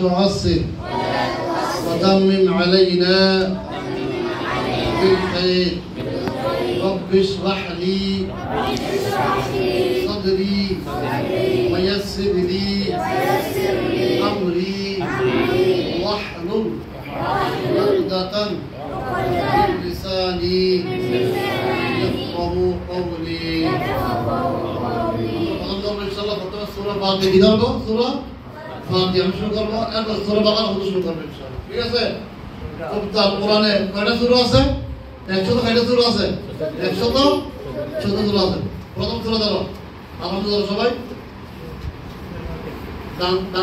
تعسر وتمم علينا بالخير رب اشرح لي صدري ويسر لي أمري واحلل عقدة من لساني يفقهوا قولي ইনশাআল্লাহ প্রথমে সূরা ফাতিহা কি ধরবো সূরা ফাতিহা আমি শুরু করব এরপর সূরা বাকারা শুরু করব ইনশাআল্লাহ ঠিক আছে তো কোরআনে কয়টা সূরা আছে 100 কয়টা সূরা আছে 114 সূরা আছে প্রথম সূরা ধরো আলহামদুলিল্লাহ সবাই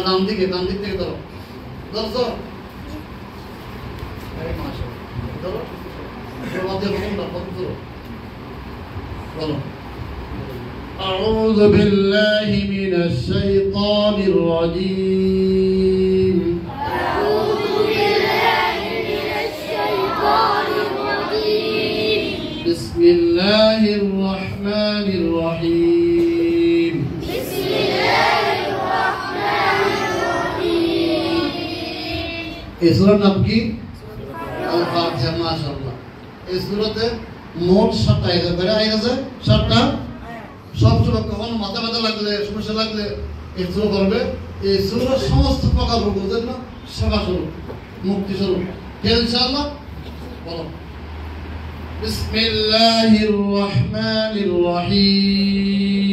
ডান দিক থেকে ধরো ধরছো এই মাশাআল্লাহ ধরো সূরা ফাতিহা প্রথম সূরা বলো أعوذ بالله من الشيطان الرجيم أعوذ بالله من الشيطان الرجيم بسم الله الرحمن الرحيم بسم الله الرحمن الرحيم এই সূরার নাম কি আল ফাতিহা মাশাআল্লাহ এই সূরাতে মোট 7টা আয়াত আছে 7টা সবসময় কখনো মাথা ব্যথা লাগলে সমস্যা লাগলে এই সূরা করবে এই সূরার সমস্ত প্রকার রোগের জন্য সেবা স্বরূপ মুক্তি স্বরূপ ইনশাআল্লাহ বলো বিসমিল্লাহির রহমানির রহিম